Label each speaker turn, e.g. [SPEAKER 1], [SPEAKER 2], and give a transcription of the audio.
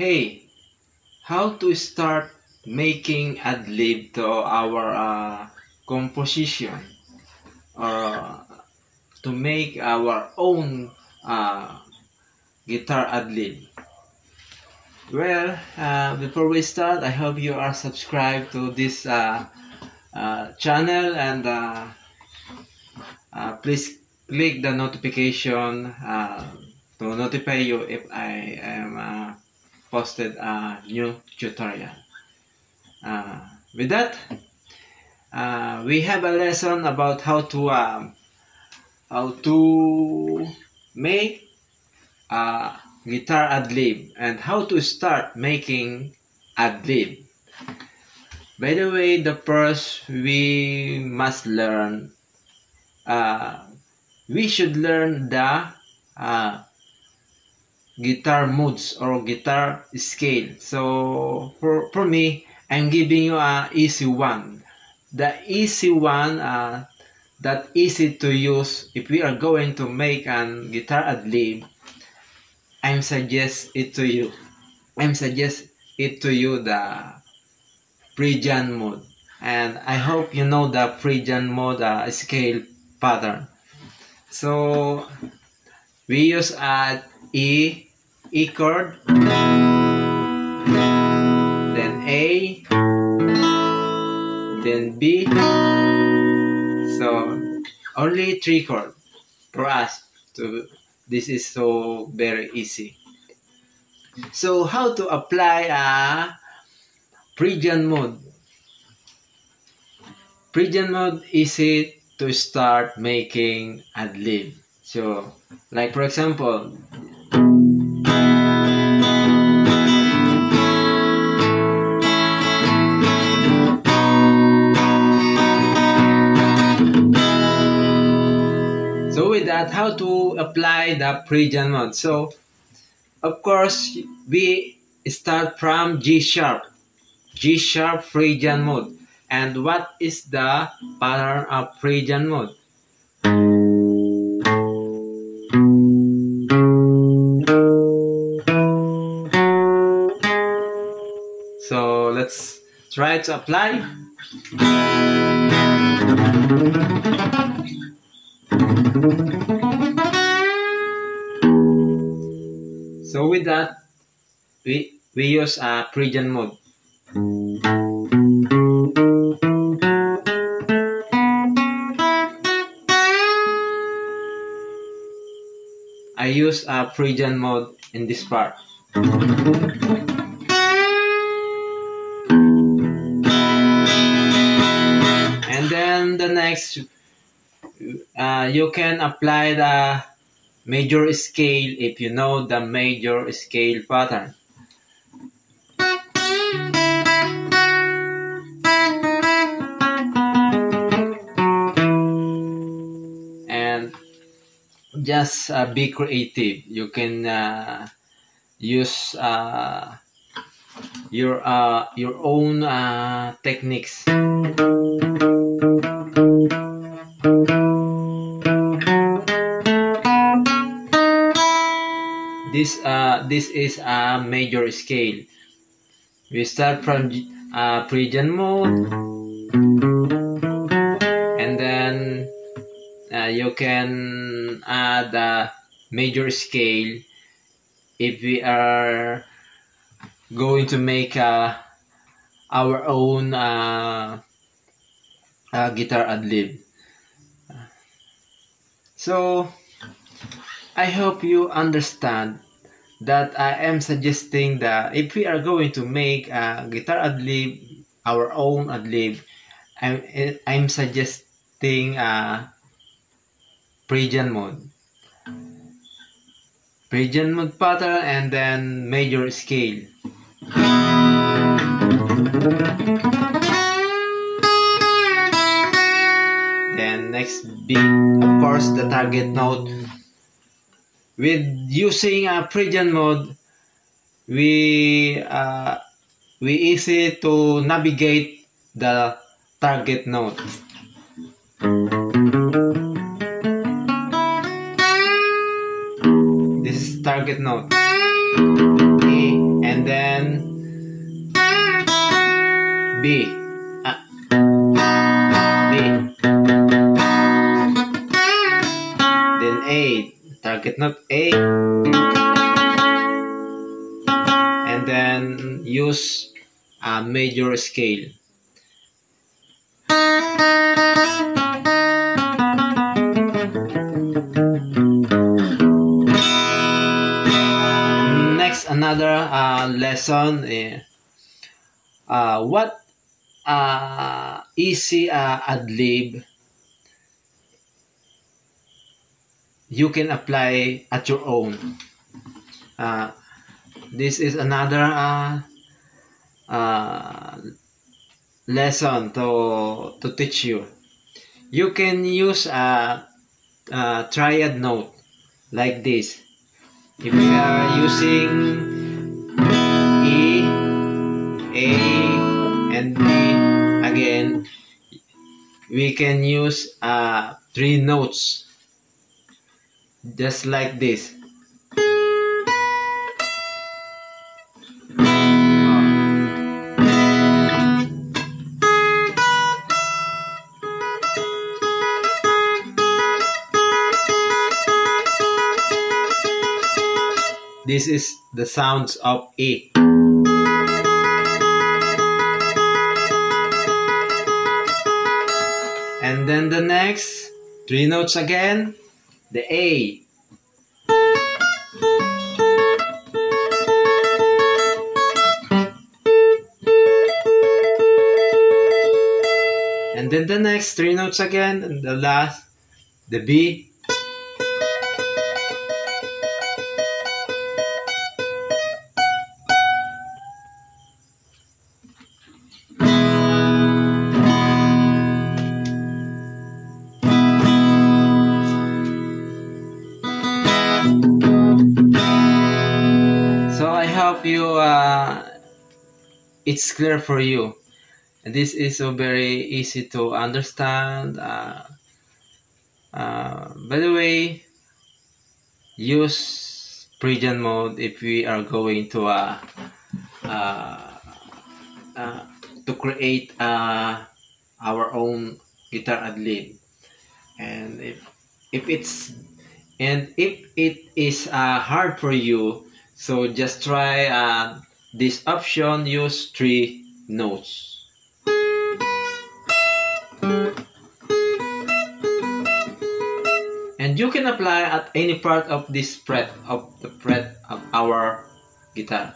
[SPEAKER 1] Hey, how to start making ad-lib to our composition, or to make our own guitar ad-lib? Well, before we start, I hope you are subscribed to this channel, and please click the notification to notify you if I am posted a new tutorial. With that, we have a lesson about how to make a guitar ad-lib and how to start making ad-lib. By the way, the first we must learn, we should learn the guitar modes or guitar scale. So for me, I'm giving you a easy one. The easy one, that easy to use if we are going to make an guitar ad-lib. I'm suggest it to you the Phrygian mode, and I hope you know the Phrygian mode scale pattern. So we use E chord, then A, then B. So only 3 chords for us to. This is so very easy. So how to apply a Phrygian mode? Phrygian mode easy to start making ad-lib. So like for example, with that, how to apply the Phrygian mode? So of course we start from G sharp Phrygian mode. And what is the pattern of Phrygian mode? So let's try to apply. So with that, we use a Phrygian mode. I use a Phrygian mode in this part. And then the next, you can apply the major scale if you know the major scale pattern. And just be creative. You can use your own techniques. This is a major scale. We start from Phrygian mode, and then you can add a major scale if we are going to make our own guitar ad-lib. So I hope you understand that I am suggesting that if we are going to make a guitar ad-lib, our own ad-lib, I'm suggesting Phrygian mode pattern, and then major scale. Then next beat, of course, the target note. With using a Phrygian mode, we easy to navigate the target note. This is target note, E and then B, B, then A, target note A, and then use a major scale. Next, another lesson. What easy ad-lib you can apply at your own. This is another lesson to teach you. You can use a triad note like this. If we are using E, A, and B again, we can use 3 notes just like this. This is the sounds of E. And then the next 3 notes again, the A. And then the next 3 notes again, and the last, the B. So I hope you it's clear for you. This is so very easy to understand. By the way, use Phrygian mode if we are going to create our own guitar ad-lib. And if it is hard for you, so just try this option. Use 3 notes. And you can apply at any part of this fret of our guitar.